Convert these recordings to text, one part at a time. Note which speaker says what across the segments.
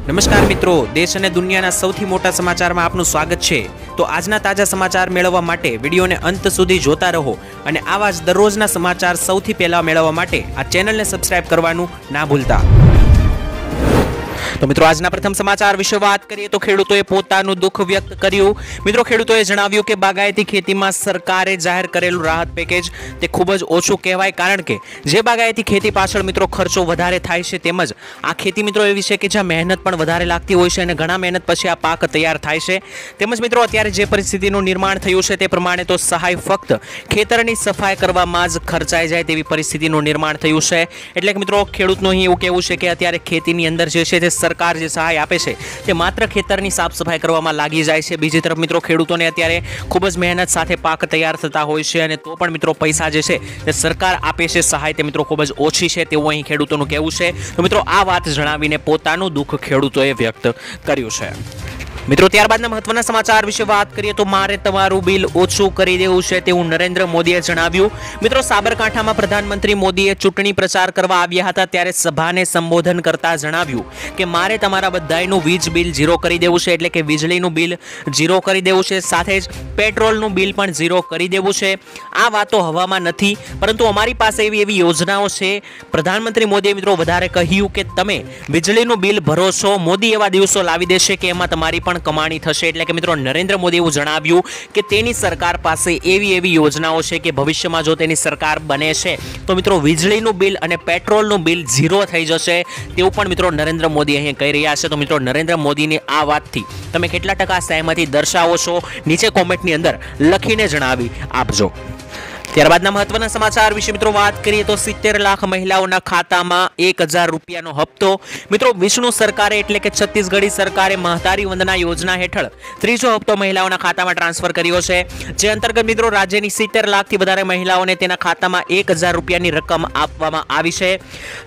Speaker 1: નમસ્કાર મિત્રો, દેશ અને દુનિયાના સૌથી મોટા સમાચારમાં આપનું સ્વાગત છે। તો આજના તાજા સમાચાર મેળવવા માટે વિડીયોને અંત સુધી જોતા રહો અને આવા જ દરરોજના સમાચાર સૌથી પહેલા મેળવવા માટે આ ચેનલને સબસ્ક્રાઇબ કરવાનું ના ભૂલતા। તો મિત્રો આજના પ્રથમ સમાચાર વિશે વાત કરીએ તો ખેડૂતોએ પોતાનું દુઃખ વ્યક્ત કર્યું। મિત્રો ખેડૂતોએ જણાવ્યું કે બાગાયતી ખેતીમાં સરકારે જાહેર કરેલું રાહત પેકેજ તે ખૂબ જ ઓછું કહેવાય, કારણ કે જે બાગાયતી ખેતી પાછળ મિત્રો ખર્ચો વધારે થાય છે, તેમજ આ ખેતી મિત્રો એવી છે કે જ્યાં મહેનત પણ વધારે લાગતી હોય છે અને ઘણા મહેનત પછી આ પાક તૈયાર થાય છે। તેમજ મિત્રો અત્યારે જે પરિસ્થિતિનું નિર્માણ થયું છે તે પ્રમાણે તો સહાય ફક્ત ખેતરની સફાઈ કરવામાં જ ખર્ચાઈ જાય તેવી પરિસ્થિતિનું નિર્માણ થયું છે। એટલે કે મિત્રો ખેડૂતનું અહીં એવું કહેવું છે કે અત્યારે ખેતીની અંદર જે છે તે સરકાર જે સહાય આપે છે તે માત્ર ખેતરની સાફ સફાઈ કરવામાં લાગી જાય છે। બીજી તરફ મિત્રો ખેડૂતોને અત્યારે ખૂબ જ મહેનત સાથે પાક તૈયાર થતા હોય છે અને તો પણ મિત્રો પૈસા જે છે તે સરકાર આપે છે સહાય તે મિત્રો ખૂબ જ ઓછી છે તેવું અહીં ખેડૂતોનું કહેવું છે। તો મિત્રો આ વાત જણાવીને પોતાનું દુઃખ ખેડૂતોએ વ્યક્ત કર્યું છે। મિત્રો ત્યારબાદના મહત્વના સમાચાર વિશે વાત કરીએ તો મારે તમારું બિલ ઓછું કરી દેવું છે તેવું નરેન્દ્ર મોદીએ જણાવ્યું। મિત્રો સાબરકાંઠામાં પ્રધાનમંત્રી મોદીએ ચૂંટણી પ્રચાર કરવા આવ્યા હતા ત્યારે સભાને સંબોધન કરતા જણાવ્યું કે મારે તમારા બધાયનું વીજ બિલ ઝીરો કરી દેવું છે, એટલે કે વીજળીનું બિલ ઝીરો કરી દેવું છે, સાથે જ પેટ્રોલનું બિલ પણ ઝીરો કરી દેવું છે। આ વાતો હવામાં નથી, પરંતુ અમારી પાસે એવી યોજનાઓ છે। પ્રધાનમંત્રી મોદીએ મિત્રો વધારે કહ્યું કે તમે વીજળીનું બિલ ભરો છો, મોદી એવા દિવસો લાવી દેશે કે એમાં તમારી પણ કમાણી થશે। એટલે કે મિત્રો નરેન્દ્ર મોદીએ એવું જણાવ્યું કે તેની સરકાર પાસે એવી યોજનાઓ છે કે ભવિષ્યમાં જો તેની સરકાર બને છે તો મિત્રો વીજળીનું બિલ અને પેટ્રોલનું બિલ ઝીરો થઈ જશે તેવું પણ મિત્રો નરેન્દ્ર મોદી અહીં કહી રહ્યા છે। તો મિત્રો નરેન્દ્ર મોદીની આ વાતથી તમે કેટલા ટકા સહેમતી દર્શાવો છો નીચે કોમેન્ટની અંદર લખીને જણાવી આપજો। ત્યારબાદના મહત્વના સમાચાર વિશે મિત્રો વાત કરીએ તો 70 લાખ મહિલાઓના ખાતામાં 1000 રૂપિયાનો હપ્તો। મિત્રો વિષ્ણુ સરકારે એટલે કે છત્તીસગઢી સરકારે મહતારી વંદના યોજના હેઠળ ત્રીજો હપ્તો મહિલાઓના ખાતામાં ટ્રાન્સફર કર્યો છે, જે અંતર્ગત મિત્રો રાજ્યની 70 લાખથી વધારે મહિલાઓને તેના ખાતામાં 1000 રૂપિયાની રકમ આપવામાં આવી છે।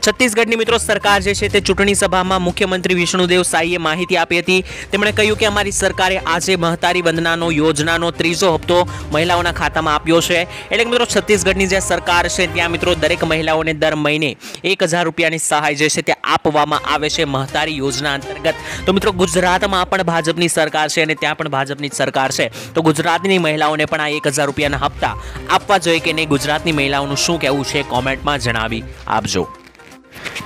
Speaker 1: છત્તીસગઢની મિત્રો સરકાર જે છે તે ચૂંટણી સભામાં મુખ્યમંત્રી વિષ્ણુદેવ સાઈએ માહિતી આપી હતી। તેમણે કહ્યું કે અમારી સરકારે આજે મહતારી વંદનાનો યોજનાનો ત્રીજો હપ્તો મહિલાઓના ખાતામાં આપ્યો છે। એટલે મિત્રો છત્તીસગઢની જે સરકાર છે ત્યાં મિત્રો દરેક મહિલાઓને દર મહિને 1000 રૂપિયાની સહાય જે છે તે આપવામાં આવે છે મહતારી યોજના અંતર્ગત। તો મિત્રો ગુજરાતમાં પણ ભાજપની સરકાર છે અને ત્યાં પણ ભાજપની સરકાર છે, તો ગુજરાતની મહિલાઓને પણ આ 1000 રૂપિયાના હપ્તા આપવા જોઈએ કે નહીં, ગુજરાતની મહિલાઓનું શું કહેવું છે કોમેન્ટમાં જણાવી આપજો।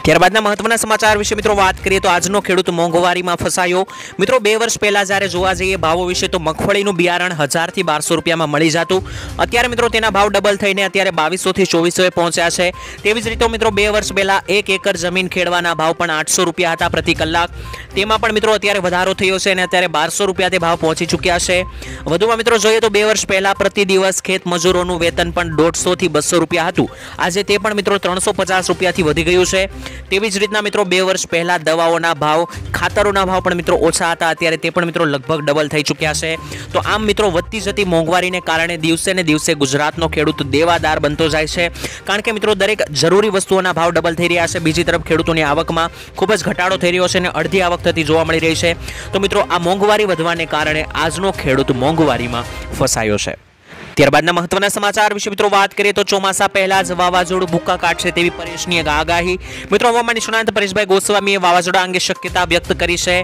Speaker 1: ત્યારબાદના મહત્વના સમાચાર વિશે મિત્રો વાત કરીએ તો આજનો ખેડૂત મોંઘવારીમાં ફસાયો। મિત્રો 2 વર્ષ પહેલા જ્યારે જોવા જઈએ ભાવો વિશે તો મગફળીનું બિયારણ 1000 થી 1200 રૂપિયામાં મળી જતું, અત્યારે મિત્રો તેના ભાવ ડબલ થઈને અત્યારે 2200 થી 2400 પહોંચ્યા છે। તેવી જ રીતે મિત્રો 2 વર્ષ પહેલા 1 એકર જમીન ખેડવાના ભાવ પણ 800 રૂપિયા હતા પ્રતિ કલાક, તેમાં પણ મિત્રો અત્યારે વધારો થયો છે અને અત્યારે 1200 રૂપિયા તે ભાવ પહોંચી ચૂક્યા છે। વધુમાં મિત્રો જોઈએ તો 2 વર્ષ પહેલા પ્રતિ દિવસ ખેત મજૂરોનું વેતન પણ 150 થી 200 રૂપિયા હતું, આજે તે પણ મિત્રો 350 રૂપિયાથી વધી ગયું છે। તેવી જ રીતના મિત્રો 2 વર્ષ પહેલા દવાઓના ભાવ, ખાતરોના ભાવ પણ મિત્રો ઓછા હતા, અત્યારે તે પણ મિત્રો લગભગ ડબલ થઈ ચૂક્યા છે। તો આમ મિત્રો વધતી જતી મોંઘવારીને કારણે દિવસે ને દિવસે ગુજરાતનો ખેડૂત દેવાદાર બનતો જાય છે, કારણ કે મિત્રો દરેક જરૂરી વસ્તુઓના ભાવ ડબલ થઈ રહ્યા છે। બીજી તરફ ખેડૂતોની આવકમાં ખૂબ જ ઘટાડો થઈ રહ્યો છે અને અડધી આવક થતી જોવા મળી રહી છે। તો મિત્રો આ મોંઘવારી વધવાને કારણે આજનો ખેડૂત મોંઘવારીમાં ફસાયો છે। ત્યારબાદના મહત્વના સમાચાર વિશે મિત્રો વાત કરીએ તો ચોમાસા પહેલા જ વાવાઝોડું ભૂક્કા કાઢશે તેવી પરેશની આગાહી। મિત્રો હવામાન નિષ્ણાત પરેશભાઈ ગોસ્વામીએ વાવાઝોડા અંગે શક્યતા વ્યક્ત કરી છે।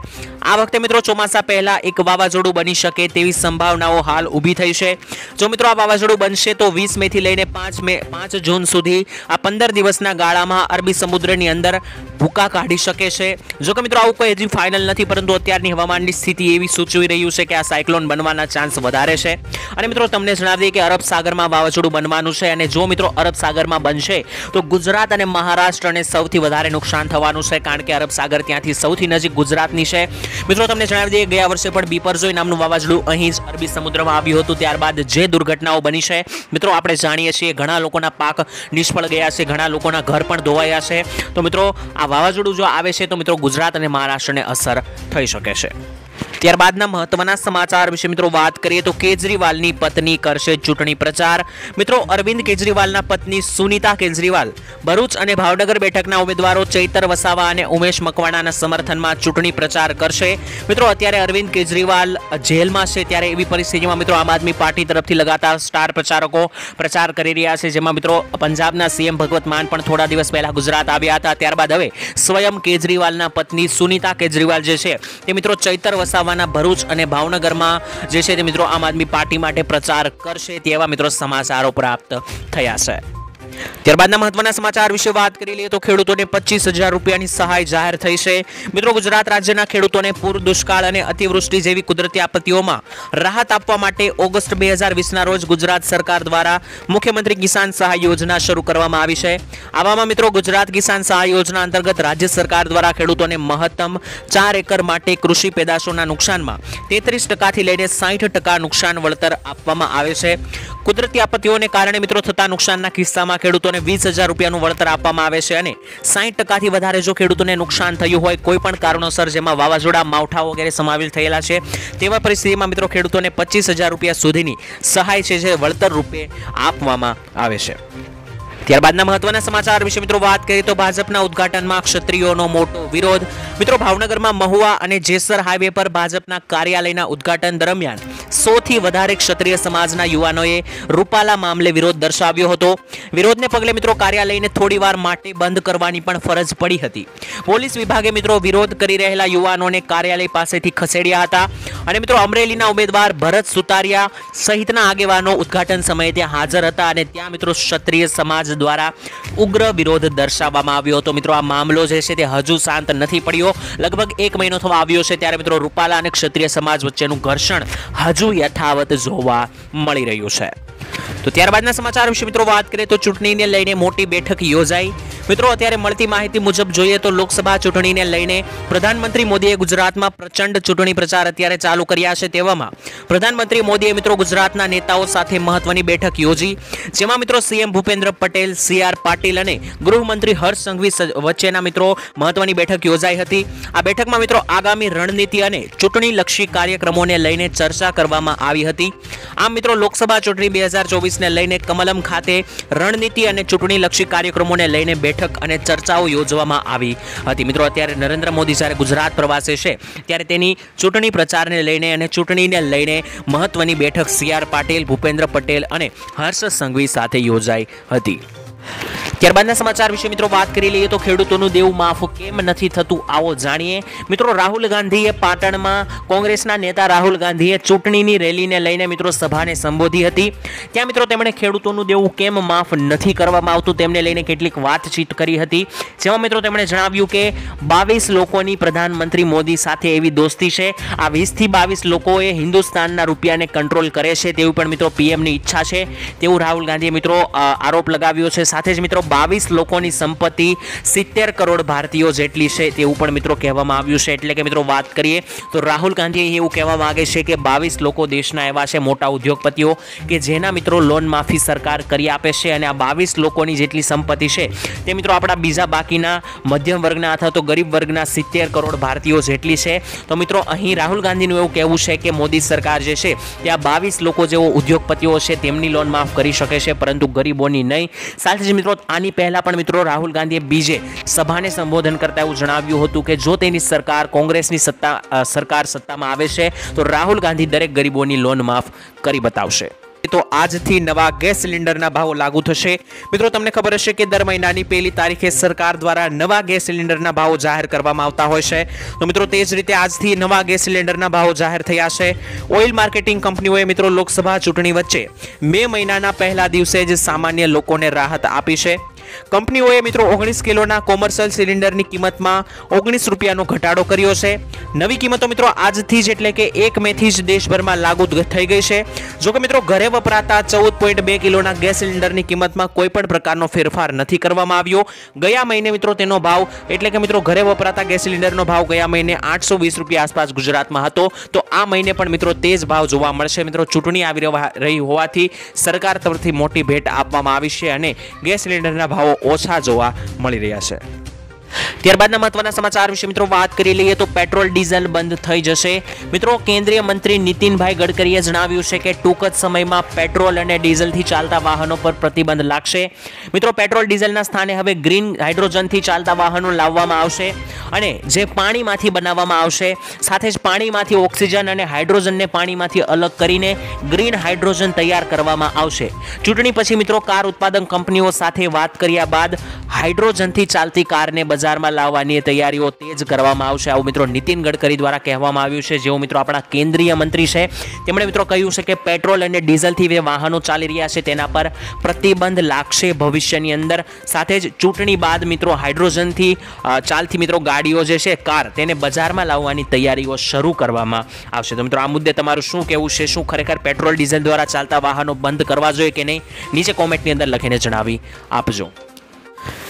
Speaker 1: આ વખતે મિત્રો ચોમાસા પહેલા એક વાવાઝોડું બની શકે તેવી સંભાવનાઓ હાલ ઊભી થઈ છે। જો મિત્રો આ વાવાઝોડું બનશે તો 20 મે થી લઈને 5 જૂન સુધી આ 15 દિવસના ગાળામાં અરબી સમુદ્રની અંદર ભૂક્કા કાઢી શકે છે। જો કે મિત્રો આવું કોઈ હજી ફાઇનલ નથી, પરંતુ અત્યારની હવામાનની સ્થિતિ એવી સૂચવી રહ્યું છે કે આ સાયક્લોન બનવાના ચાન્સ વધારે છે। અને મિત્રો તમને જણાવી કે અરબ સાગરમાં વાવાઝોડું બનવાનું છે અને જો મિત્રો અરબ સાગરમાં બનશે તો ગુજરાત અને મહારાષ્ટ્રને સૌથી વધારે નુકસાન થવાનું છે, કારણ કે અરબ સાગર ત્યાંથી સૌથી નજીક ગુજરાતની છે। મિત્રો તમને જણાવી દઈએ ગયા વર્ષે પણ બીપરજોય નામનું વાવાઝોડું અહીં જ અરબી સમુદ્રમાં આવ્યું હતું, ત્યારબાદ જે દુર્ઘટનાઓ બની છે મિત્રો આપણે જાણીએ છીએ, ઘણા લોકોના પાક નિષ્ફળ ગયા છે, ઘણા લોકોના ઘર પણ ધોવાયા છે। તો મિત્રો આ વાવાઝોડું જો આવે છે તો મિત્રો ગુજરાત અને મહારાષ્ટ્રને અસર થઈ શકે છે। ત્યારબાદના મહત્વના સમાચાર વિશે મિત્રો વાત કરીએ તો કેજરીવાલની પત્ની કરશે ચૂંટણી પ્રચાર। મિત્રો અરવિંદ કેજરીવાલના પત્ની સુનીતા કેજરીવાલ ભરૂચ અને ભાવનગર બેઠકના ઉમેદવારો ચૈતર વસાવા અને ઉમેશ મકવાણાના સમર્થનમાં ચૂંટણી પ્રચાર કરશે। મિત્રો અત્યારે અરવિંદ કેજરીવાલ જેલમાં છે, ત્યારે એવી પરિસ્થિતિમાં મિત્રો આમ આદમી પાર્ટી તરફથી લગાતાર સ્ટાર પ્રચારકો પ્રચાર કરી રહ્યા છે, જેમાં મિત્રો પંજાબના સીએમ ભગવત માન પણ થોડા દિવસ પહેલા ગુજરાત આવ્યા હતા। ત્યારબાદ હવે સ્વયં કેજરીવાલના પત્ની સુનીતા કેજરીવાલ જે છે તે મિત્રો ચૈતર વસાવાના ભરૂચ અને ભાવનગરમાં જે છે તે મિત્રો આમ આદમી પાર્ટી માટે પ્રચાર કરશે તેવા મિત્રો સમાચારો પ્રાપ્ત થયા છે। ત્યારબાદના મહત્વના સમાચાર વિશે વાત કરી લઈએ તો ખેડૂતોને 25,000 રૂપિયાની સહાય જાહેર થઈ છે। મિત્રો ગુજરાત રાજ્યના ખેડૂતોને પૂર, દુષ્કાળ અને અતિવૃષ્ટિ જેવી કુદરતી આપત્તિઓમાં રાહત આપવા માટે ઓગસ્ટ 2020ના રોજ ગુજરાત સરકાર દ્વારા મુખ્યમંત્રી કિસાન સહાય યોજના શરૂ કરવામાં આવી છે। આવામાં મિત્રો ગુજરાત કિસાન સહાય યોજના અંતર્ગત રાજ્ય સરકાર દ્વારા ખેડૂતોને મહત્તમ 4 એકર માટે કૃષિ પેદાશોના નુકસાનમાં 33% થી લઈને 60% નુકસાન વળતર આપવામાં આવે છે। કુદરતી આપત્તિઓને કારણે મિત્રો થતા નુકસાનના કિસ્સામાં ખેડૂતોને 20,000 રૂપિયાનું વળતર આપવામાં આવે છે અને 60% થી વધારે જો ખેડૂતોને નુકસાન થયું હોય કોઈ પણ કારણોસર, જેમાં વાવાઝોડા, માવઠા વગેરે સમાવેલ થયેલા છે, તેવા પરિસ્થિતિમાં મિત્રો ખેડૂતોને 25,000 રૂપિયા સુધીની સહાય છે જે વળતર રૂપે આપવામાં આવે છે। ત્યારબાદના મહત્વના સમાચાર વિશે મિત્રો વાત કરીએ તો ભાજપના ઉદ્ઘાટનમાં ક્ષત્રિયોનો મોટો વિરોધ। મિત્રો ભાવનગરમાં મહુવા અને જેસર હાઈવે પર ભાજપના કાર્યાલયના ઉદ્ઘાટન દરમિયાન 100 થી વધારે ક્ષત્રિય સમાજના યુવાનોએ રૂપાલા મામલે વિરોધ દર્શાવ્યો હતો। વિરોધને પગલે મિત્રો કાર્યાલયને થોડીવાર માટે બંધ કરવાની પણ ફરજ પડી હતી। પોલીસ વિભાગે મિત્રો વિરોધ કરી રહેલા યુવાનોને કાર્યાલય પાસેથી ખસેડ્યા હતા અને મિત્રો અમરેલીના ઉમેદવાર ભરત સુતારિયા સહિતના આગેવાનો ઉદ્ઘાટન સમયે ત્યાં હાજર હતા અને ત્યાં મિત્રો ક્ષત્રિય સમાજ દ્વારા ઉગ્ર વિરોધ દર્શાવવામાં આવ્યો હતો। મિત્રો આ મામલો જે છે તે હજુ શાંત નથી પડ્યો। લગભગ 1 મહિનો થવા આવ્યો છે ત્યારે મિત્રો રૂપાલા અને ક્ષત્રિય સમાજ વચ્ચેનું ઘર્ષણ હજુ યથાવત જોવા મળી રહ્યું છે। તો ત્યારબાદના સમાચાર વિશે મિત્રો વાત કરીએ તો ચૂંટણીને લઈને મોટી બેઠક યોજાઈ। મિત્રો અત્યારે મળતી માહિતી મુજબ જોઈએ તો લોકસભા ચૂંટણીને લઈને પ્રધાનમંત્રી મોદીએ ગુજરાતમાં પ્રચંડ ચૂંટણી પ્રચાર અત્યારે ચાલુ કર્યા છે। તેવામાં પ્રધાનમંત્રી મોદીએ મિત્રો ગુજરાતના નેતાઓ સાથે મહત્વની બેઠક યોજી, જેમાં મિત્રો સીએમ ભૂપેન્દ્ર પટેલ, CR પાટીલ અને ગૃહમંત્રી હર્ષ સંઘવી વચ્ચેના મિત્રો મહત્વની બેઠક યોજાઈ હતી। આ બેઠકમાં મિત્રો આગામી રણનીતિ અને ચૂંટણીલક્ષી કાર્યક્રમોને લઈને ચર્ચા કરવામાં આવી હતી। આમ મિત્રો લોકસભા ચૂંટણી 2024ને લઈને કમલમ ખાતે રણનીતિ અને ચૂંટણીલક્ષી કાર્યક્રમોને લઈને બેઠક અને ચર્ચાઓ યોજવામાં આવી હતી। મિત્રો અત્યારે નરેન્દ્ર મોદી જ્યારે ગુજરાત પ્રવાસે છે ત્યારે તેની ચૂંટણી પ્રચારને લઈને અને ચૂંટણીને લઈને મહત્વની બેઠક CR પાટીલ, ભૂપેન્દ્ર પટેલ અને હર્ષ સંઘવી સાથે યોજાઈ હતી। ત્યારબાદના સમાચાર વિશે મિત્રો વાત કરી લઈએ તો ખેડૂતોનું દેવું માફ કેમ નથી થતું આવો જાણીએ। મિત્રો રાહુલ ગાંધીએ પાટણમાં કોંગ્રેસના નેતા રાહુલ ગાંધીએ ચૂંટણીની રેલીને લઈને મિત્રો સભાને સંબોધી હતી। ત્યાં મિત્રો તેમણે ખેડૂતોનું દેવું કેમ માફ નથી કરવામાં આવતું તેમને લઈને કેટલીક વાતચીત કરી હતી, જેમાં મિત્રો તેમણે જણાવ્યું કે 22 લોકોની પ્રધાનમંત્રી મોદી સાથે એવી દોસ્તી છે। આ 20 થી 22 લોકોએ હિન્દુસ્તાનના રૂપિયાને કંટ્રોલ કરે છે તેવું પણ મિત્રો પીએમની ઈચ્છા છે તેવું રાહુલ ગાંધીએ મિત્રો આરોપ લગાવ્યો છે। સાથે જ મિત્રો 22 લોકોની સંપત્તિ 70 કરોડ ભારતીયો જેટલી છે તેવું પણ મિત્રો કહેવામાં આવ્યું છે। એટલે કે મિત્રો વાત કરીએ તો રાહુલ ગાંધી એવું કહેવા માંગે છે કે 22 લોકો દેશના એવા છે મોટા ઉદ્યોગપતિઓ કે જેના મિત્રો લોન માફી સરકાર કરી આપે છે અને આ 22 લોકોની જેટલી સંપત્તિ છે તે મિત્રો આપણા બીજા બાકીના મધ્યમ વર્ગના અથવા તો ગરીબ વર્ગના 70 કરોડ ભારતીયો જેટલી છે। તો મિત્રો અહીં રાહુલ ગાંધીનું એવું કહેવું છે કે મોદી સરકાર જે છે તે આ 22 લોકો જેવો ઉદ્યોગપતિઓ છે તેમની લોન માફ કરી શકે છે પરંતુ ગરીબોની નહીં। સાથે જ મિત્રો આની પહેલા પણ મિત્રો રાહુલ ગાંધીએ બીજે સભાને સંબોધન કરતા એવું જણાવ્યું હતું કે જો તેની સરકાર કોંગ્રેસની સરકાર સત્તામાં આવે છે તો રાહુલ ગાંધી દરેક ગરીબોની લોન માફ કરી બતાવશે। તો આજથી નવા ગેસ સિલિન્ડરના ભાવો લાગુ થશે। મિત્રો તમને ખબર હશે કે દર મહિનાની 1લી તારીખે સરકાર દ્વારા નવા ગેસ સિલિન્ડરના ભાવો જાહેર કરવામાં આવતા હોય છે। તો મિત્રો તે જ રીતે આજથી નવા ગેસ સિલિન્ડરના ભાવો જાહેર થયા છે। ઓઇલ માર્કેટિંગ કંપનીઓએ મિત્રો લોકસભા ચૂંટણી વચ્ચે મે મહિનાના પહેલા દિવસે જ સામાન્ય લોકોને રાહત આપી છે। કંપનીઓએ મિત્રો 19 કિલોના કોમર્શિયલ સિલિન્ડરની કિંમતમાં 19 રૂપિયાનો ઘટાડો કર્યો છે। નવી કિંમતો મિત્રો આજથી જ એટલે કે 1 મેથી જ દેશભરમાં લાગુ થઈ ગઈ છે। જો કે મિત્રો ઘરે વપરાતા 14.2 કિલોના ગેસ સિલિન્ડરની કિંમતમાં કોઈ પણ પ્રકારનો ફેરફાર નથી કરવામાં આવ્યો। ગયા મહિને મિત્રો તેનો ભાવ એટલે કે મિત્રો ઘરે વપરાતા ગેસ સિલિન્ડરનો ભાવ ગયા મહિને 820 રૂપિયા આસપાસ ગુજરાતમાં હતો, તો આ મહિને પણ મિત્રો તે જ ભાવ જોવા મળશે। મિત્રો ચૂંટણી આવી રહી હોવાથી સરકાર તરફથી મોટી ભેટ આપવામાં આવી છે અને ગેસ સિલિન્ડરના ભાવો ઓછા જોવા મળી રહ્યા છે। ત્યારબાદના મહત્વના સમાચાર વિશે મિત્રો વાત કરી લઈએ તો પેટ્રોલ ડીઝલ બંધ થઈ જશે. મિત્રો કેન્દ્રીય મંત્રી નીતિનભાઈ ગડકરીએ જણાવ્યું છે કે ટૂંક જ સમયમાં પેટ્રોલ અને ડીઝલથી ચાલતા વાહનો પર પ્રતિબંધ લાગશે. મિત્રો પેટ્રોલ ડીઝલના સ્થાને હવે ગ્રીન હાઇડ્રોજનથી ચાલતા વાહનો લાવવામાં આવશે અને જે પાણીમાંથી બનાવવામાં આવશે. સાથે જ પાણીમાંથી ઓક્સિજન અને હાઇડ્રોજનને પાણીમાંથી અલગ કરીને ગ્રીન હાઇડ્રોજન તૈયાર કરવામાં આવશે. ચૂંટણી પછી મિત્રો કાર ઉત્પાદક કંપનીઓ સાથે વાત કર્યા બાદ હાઇડ્રોજનથી ચાલતી કારને બજારમાં લાવવાની તૈયારીઓ તેજ કરવામાં આવશે. આવું મિત્રો નીતિન ગડકરી દ્વારા કહેવામાં આવ્યું છે. જેઓ મિત્રો આપણા કેન્દ્રીય મંત્રી છે તેમણે મિત્રો કહ્યું છે કે પેટ્રોલ અને ડીઝલથી જે વાહનો ચાલી રહ્યા છે તેના પર પ્રતિબંધ લાગશે ભવિષ્યની અંદર. સાથે જ ચૂંટણી બાદ મિત્રો હાઇડ્રોજનથી ચાલતી મિત્રો ગાડીઓ જે છે કાર તેને બજારમાં લાવવાની તૈયારીઓ શરૂ કરવામાં આવશે. તો મિત્રો આ મુદ્દે તમારું શું કહેવું છે? શું ખરેખર પેટ્રોલ ડીઝલ દ્વારા ચાલતા વાહનો બંધ કરવા જોઈએ કે નહીં? નીચે કોમેન્ટની અંદર લખીને જણાવી આપજો.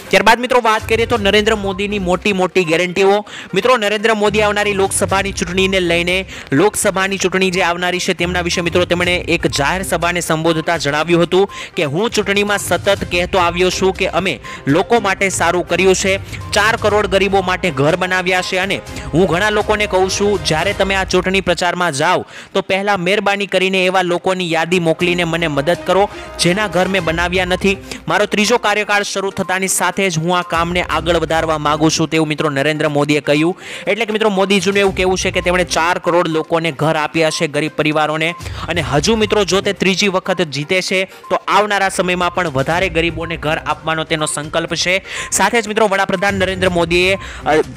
Speaker 1: ત્યારબાદ મિત્રો વાત કરીએ તો નરેન્દ્ર મોદીની મોટી ગેરંટીઓ. મિત્રો નરેન્દ્ર મોદી આવનારી લોકસભાની ચૂંટણીને લઈને લોકસભાની ચૂંટણી જે આવનારી છે તેમના વિશે મિત્રો તેમણે એક જાહેર સભાને સંબોધતા જણાવ્યું હતું કે હું ચૂંટણીમાં સતત કહેતો આવ્યો છું કે અમે લોકો માટે સારું કર્યું છે. 4 કરોડ ગરીબો માટે ઘર બનાવ્યા છે અને હું ઘણા લોકોને કહું છું જ્યારે તમે આ ચૂંટણી પ્રચારમાં જાઓ તો પહેલા મહેરબાની કરીને એવા લોકોની યાદી મોકલીને મને મદદ કરો જેના ઘર મેં બનાવ્યા નથી. મારો ત્રીજો કાર્યકાળ શરૂ થતાની સાથે જ હું આ કામને આગળ વધારવા માંગુ છું તેવું મિત્રો નરેન્દ્ર મોદીએ કહ્યું. એટલે કે મિત્રો મોદીજીનું એવું કહેવું છે કે તેમણે 4 કરોડ લોકોને ઘર આપ્યા છે, ગરીબ પરિવારોને, અને હજુ મિત્રો જો તે ત્રીજી વખત જીતે છે તો આવનારા સમયમાં પણ વધારે ગરીબોને ઘર આપવાનો તેનો સંકલ્પ છે. સાથે જ મિત્રો વડાપ્રધાન નરેન્દ્ર મોદીએ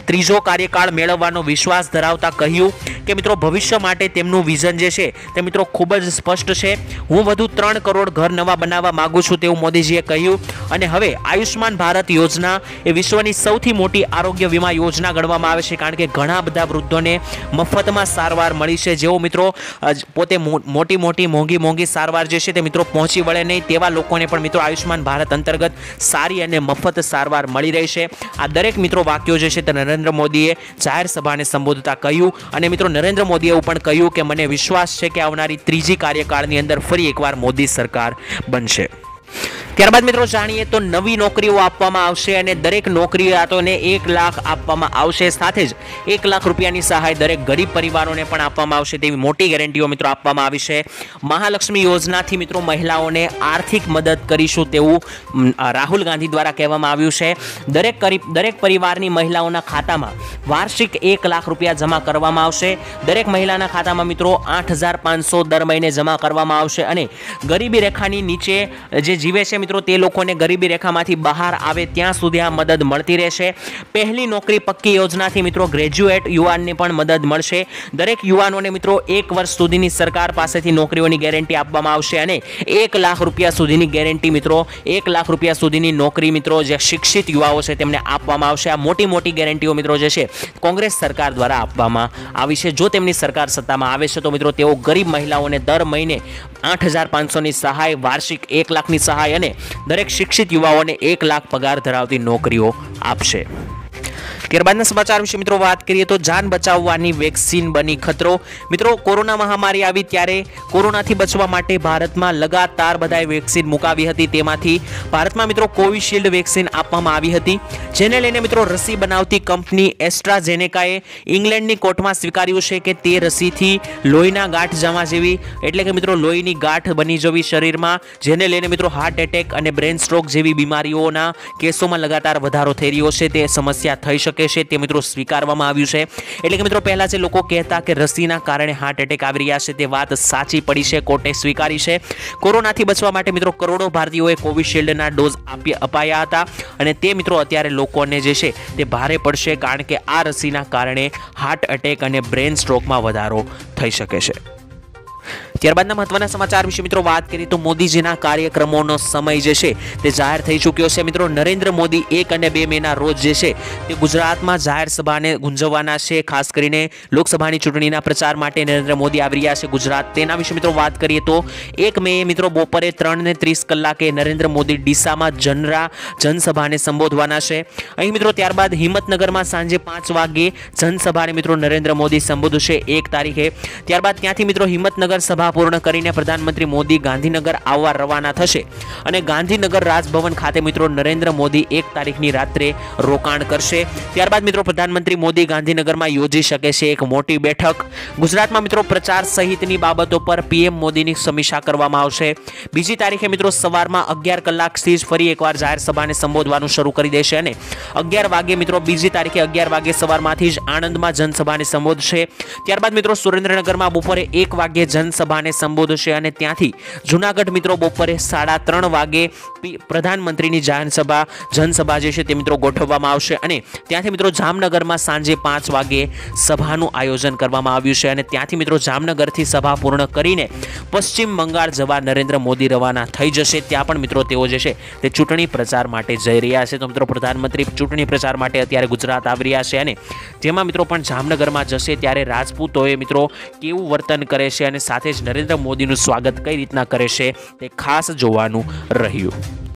Speaker 1: ત્રીજો કાર્યકાળ મેળવવાનો વિશ્વાસ ધરાવતા કહ્યું કે મિત્રો ભવિષ્ય માટે તેમનું વિઝન જે છે તે મિત્રો ખૂબ જ સ્પષ્ટ છે. હું વધુ 3 કરોડ ઘર નવા બનાવવા માંગુ છું તેવું મોદીજીએ કહ્યું. અને હવે આયુષ્માન ભારત યોજના એ વિશ્વની સૌથી મોટી આરોગ્ય વીમા યોજના ગણવામાં આવે છે કારણ કે ઘણા બધા વૃદ્ધોને મફતમાં સારવાર મળી છે. જેઓ મિત્રો પોતે મોટી મોંઘી સારવાર જે છે તે મિત્રો પહોંચી વળે નહીં તેવા લોકોને પણ મિત્રો આયુષ્માન ભારત અંતર્ગત સારી અને મફત સારવાર મળી રહી છે. આ દરેક મિત્રો વાક્યો જે છે તે નરેન્દ્ર મોદીએ જાહેર સભાને સંબોધતા કહ્યું. અને મિત્રો નરેન્દ્ર મોદીએ એવું પણ કહ્યું કે મને વિશ્વાસ છે કે આવનારી ત્રીજી કાર્યકાળની અંદર ફરી એકવાર મોદી સરકાર બનશે. ત્યારબાદ મિત્રો જાણીએ તો નવી નોકરીઓ આપવામાં આવશે અને દરેક નોકરીયાતોને 1 લાખ આપવામાં આવશે. સાથે જ 1 લાખ રૂપિયાની સહાય દરેક ગરીબ પરિવારોને પણ આપવામાં આવશે તેવી મોટી ગેરંટીઓ મિત્રો આપવામાં આવી છે. મહાલક્ષ્મી યોજનાથી મિત્રો મહિલાઓને આર્થિક મદદ કરીશું તેવું રાહુલ ગાંધી દ્વારા કહેવામાં આવ્યું છે. દરેક પરિવારની મહિલાઓના ખાતામાં વાર્ષિક 1 લાખ રૂપિયા જમા કરવામાં આવશે. દરેક મહિલાના ખાતામાં મિત્રો 8,500 દર મહિને જમા કરવામાં આવશે અને ગરીબી રેખાની નીચે જે જીવે છે મિત્રો તે લોકોને ગરીબી રેખામાંથી બહાર આવે ત્યાં સુધી આ મદદ મળતી રહેશે. પહેલી નોકરી પક્કી યોજનાથી મિત્રો ગ્રેજ્યુએટ યુવાનને પણ મદદ મળશે. દરેક યુવાનોને મિત્રો 1 વર્ષ સુધીની સરકાર પાસેથી નોકરીઓની ગેરંટી આપવામાં આવશે અને 1 લાખ રૂપિયા સુધીની ગેરંટી મિત્રો 1 લાખ રૂપિયા સુધીની નોકરી મિત્રો જે શિક્ષિત યુવાઓ છે તેમને આપવામાં આવશે. આ મોટી ગેરંટીઓ મિત્રો જે છે કોંગ્રેસ સરકાર દ્વારા આપવામાં આવી છે. જો તેમની સરકાર સત્તામાં આવે છે તો મિત્રો તેઓ ગરીબ મહિલાઓને દર મહિને 8,500ની સહાય, વાર્ષિક 1 લાખની સહાય અને દરેક શિક્ષિત યુવાઓને 1 લાખ પગાર ધરાવતી નોકરીઓ આપશે. ત્યારબાદના સમાચાર વિશે મિત્રો વાત કરીએ તો જાન બચાવવાની વેક્સિન બની ખતરો. મિત્રો કોરોના મહામારી આવી ત્યારે કોરોનાથી બચવા માટે ભારતમાં લગાતાર બધાએ વેક્સિન મુકાવી હતી. તેમાંથી ભારતમાં મિત્રો કોવિશિલ્ડ વેક્સિન આપવામાં આવી હતી જેને લઈને મિત્રો રસી બનાવતી કંપની એસ્ટ્રાઝેનેકાએ ઇંગ્લેન્ડની કોર્ટમાં સ્વીકાર્યું છે કે તે રસીથી લોહીના ગાંઠ જમા જેવી એટલે કે મિત્રો લોહીની ગાંઠ બની જવી શરીરમાં, જેને લઈને મિત્રો હાર્ટ એટેક અને બ્રેન સ્ટ્રોક જેવી બીમારીઓના કેસોમાં લગાતાર વધારો થઈ રહ્યો છે. તે સમસ્યા થઈ શકે છે તે મિત્રો સ્વીકારવામાં આવ્યું છે. એટલે કે મિત્રો પહેલા જે લોકો કહેતા કે રસીના કારણે હાર્ટ એટેક આવી રહ્યા છે તે વાત સાચી પડી છે, કોર્ટે સ્વીકારી છે. કોરોનાથી બચવા માટે મિત્રો કરોડો ભારતીયોએ કોવિશિલ્ડના ડોઝ અપાયા હતા અને તે મિત્રો અત્યારે લોકોને જે છે તે ભારે પડશે કારણ કે આ રસીના કારણે હાર્ટ એટેક અને બ્રેન સ્ટ્રોકમાં વધારો થઈ શકે છે. ત્યારબાદના મહત્વના સમાચાર વિશે મિત્રો વાત કરીએ તો મોદીજીના કાર્યક્રમોનો સમય જે છે તે જાહેર થઈ ચૂક્યો છે. મિત્રો નરેન્દ્ર મોદી 1 અને 2 મેના રોજ જે છે તે ગુજરાતમાં જાહેર સભાને ગુંજવવાના છે. ખાસ કરીને લોકસભાની ચૂંટણીના પ્રચાર માટે નરેન્દ્ર મોદી આવી રહ્યા છે ગુજરાત. તેના વિશે મિત્રો વાત કરીએ તો 1 મે મિત્રો બપોરે 3:30 કલાકે નરેન્દ્ર મોદી ડીસામાં જનસભાને સંબોધવાના છે. અહીં મિત્રો ત્યારબાદ હિંમતનગરમાં સાંજે 5 વાગ્યે જનસભાને મિત્રો નરેન્દ્ર મોદી સંબોધશે 1 તારીખે. ત્યારબાદ ત્યાંથી મિત્રો હિંમતનગર સભા સભા પૂર્ણ કરીને પ્રધાનમંત્રી મોદી ગાંધીનગર આવવા રવાના થશે અને ગાંધીનગર રાજભવન ખાતે મિત્રો નરેન્દ્ર મોદી 1 તારીખની રાત્રે રોકાણ કરશે। ત્યારબાદ મિત્રો પ્રધાનમંત્રી મોદી ગાંધીનગરમાં યોજી શકે છે એક મોટી બેઠક। ગુજરાતમાં મિત્રો પ્રચાર સહિતની બાબતો પર પીએમ મોદીની સમીક્ષા કરવામાં આવશે। 2 તારીખે મિત્રો સવારમાં 11 કલાકથી જ ફરી એકવાર જાહેર સભાને સંબોધવાનું શરૂ કરી દેશે અને 11 વાગે મિત્રો 2 તારીખે 11 વાગે સવારમાંથી જ આણંદમાં જનસભાને સંબોધશે। ત્યારબાદ મિત્રો સુરેન્દ્રનગરમાં બપોરે 1 વાગે જનસભાને સંબોધશે અને ત્યાંથી જૂનાગઢ મિત્રો બપોરે 3:30 વાગે પ્રધાનમંત્રીની જનસભા જે છે તે મિત્રો ગોઠવવામાં આવશે અને ત્યાંથી મિત્રો જામનગરમાં સાંજે 5 વાગે સભાનું આયોજન કરવામાં આવ્યું છે અને ત્યાંથી મિત્રો જામનગરથી સભા પૂર્ણ કરીને પશ્ચિમ બંગાળ જવા નરેન્દ્ર મોદી રવાના થઈ જશે। ત્યાં પણ મિત્રો તેઓ જે છે તે ચૂંટણી પ્રચાર માટે જઈ રહ્યા છે। તો મિત્રો પ્રધાનમંત્રી ચૂંટણી પ્રચાર માટે અત્યારે ગુજરાત આવી રહ્યા છે અને જેમાં મિત્રો પણ જામનગરમાં જશે ત્યારે રાજપૂતોએ મિત્રો કેવું વર્તન કરે છે અને સાથે જ નરેન્દ્ર મોદીનું સ્વાગત કઈ રીતના કરે છે તે ખાસ જોવાનું રહ્યું।